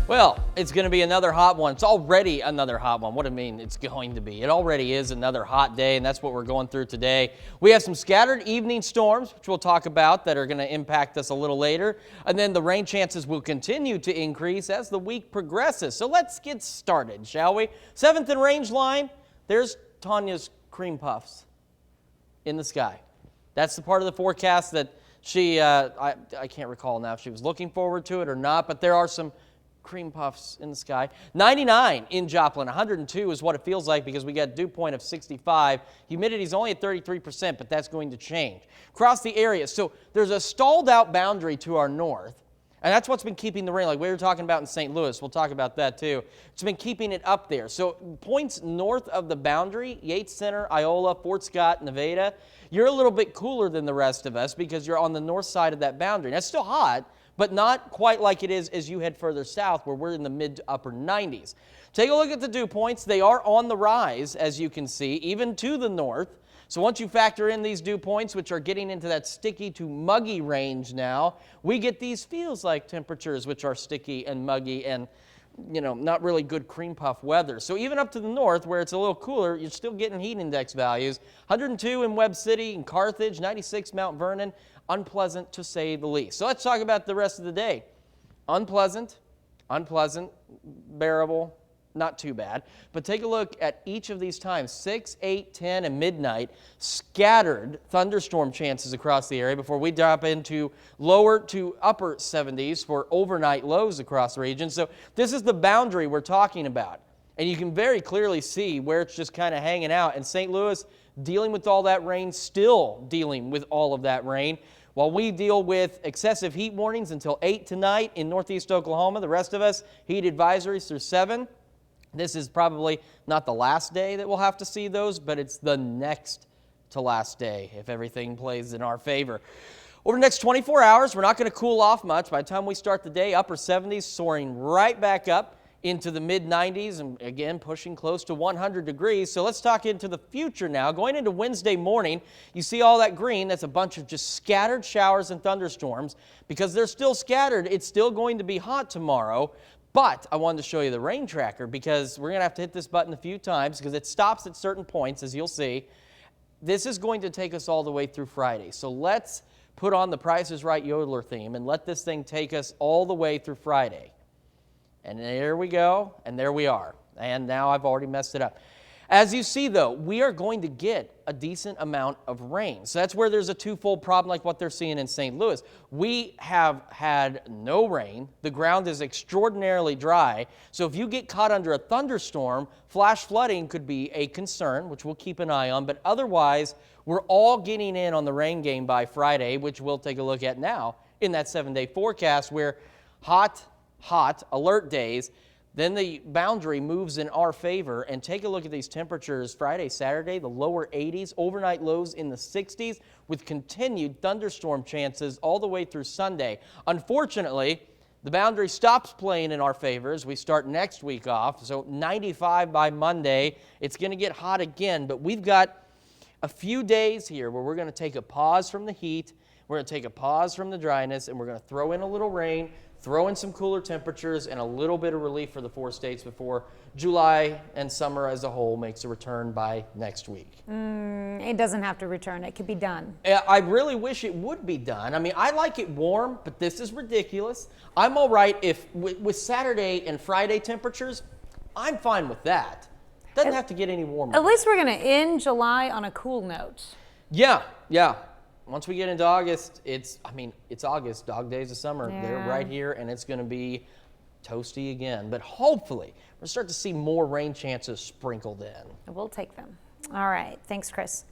Well, it's going to be another hot one. It's already another hot one. What do I mean it's going to be? It already is another hot day, and that's what we're going through today. We have some scattered evening storms, which we'll talk about, that are going to impact us a little later. And then the rain chances will continue to increase as the week progresses. So let's get started, shall we? 7th and range line, there's Tanya's cream puffs in the sky. That's the part of the forecast that she, I can't recall now if she was looking forward to it or not, but there are some cream puffs in the sky. 99 in Joplin, 102 is what it feels like because we got dew point of 65. Humidity is only at 33%, but that's going to change. Across the area, so there's a stalled out boundary to our north, and that's what's been keeping the rain, like we were talking about in St. Louis. We'll talk about that too. It's been keeping it up there. So points north of the boundary, Yates Center, Iola, Fort Scott, Nevada, you're a little bit cooler than the rest of us because you're on the north side of that boundary. Now, it's still hot, but not quite like it is as you head further south where we're in the mid to upper 90s. Take a look at the dew points. They are on the rise, as you can see, even to the north. So once you factor in these dew points, which are getting into that sticky to muggy range now, we get these feels like temperatures which are sticky and muggy and, you know, not really good cream puff weather. So even up to the north where it's a little cooler, you're still getting heat index values. 102 in Webb City and Carthage, 96 Mount Vernon. Unpleasant to say the least. So let's talk about the rest of the day. Unpleasant, bearable, not too bad. But take a look at each of these times, 6, 8, 10, and midnight, scattered thunderstorm chances across the area before we drop into lower to upper 70s for overnight lows across the region. So this is the boundary we're talking about. And you can very clearly see where it's just kind of hanging out. And St. Louis dealing with all that rain, still dealing with all of that rain. While we deal with excessive heat warnings until 8 tonight in northeast Oklahoma, the rest of us, heat advisories through 7. This is probably not the last day that we'll have to see those, but it's the next to last day if everything plays in our favor. Over the next 24 hours, we're not going to cool off much. By the time we start the day, upper 70s, soaring right back up into the mid-90s, and again pushing close to 100 degrees. So let's talk into the future now. Going into Wednesday morning, you see all that green. That's a bunch of just scattered showers and thunderstorms. Because they're still scattered, it's still going to be hot tomorrow. But I wanted to show you the rain tracker because we're going to have to hit this button a few times because it stops at certain points, as you'll see. This is going to take us all the way through Friday. So let's put on the Price is Right Yodeler theme and let this thing take us all the way through Friday. And there we go, and there we are. And now I've already messed it up. As you see, though, we are going to get a decent amount of rain. So that's where there's a twofold problem like what they're seeing in St. Louis. We have had no rain. The ground is extraordinarily dry. So if you get caught under a thunderstorm, flash flooding could be a concern, which we'll keep an eye on. But otherwise, we're all getting in on the rain game by Friday, which we'll take a look at now in that 7-day forecast where hot alert days, then the boundary moves in our favor. And take a look at these temperatures Friday, Saturday, the lower 80s, overnight lows in the 60s with continued thunderstorm chances all the way through Sunday. Unfortunately, the boundary stops playing in our favor as we start next week off. So 95 by Monday. It's going to get hot again, but we've got a few days here where we're going to take a pause from the heat. We're going to take a pause from the dryness, and we're going to throw in a little rain, throw in some cooler temperatures, and a little bit of relief for the 4 states before July and summer as a whole makes a return by next week. It doesn't have to return. It could be done. I really wish it would be done. I mean, I like it warm, but this is ridiculous. I'm all right if with Saturday and Friday temperatures, I'm fine with that. Doesn't have to get any warmer. At least we're going to end July on a cool note. Yeah. Once we get into August, it's August, dog days of summer. Yeah. They're right here, and it's going to be toasty again. But hopefully, we'll start to see more rain chances sprinkled in. We'll take them. All right. Thanks, Chris.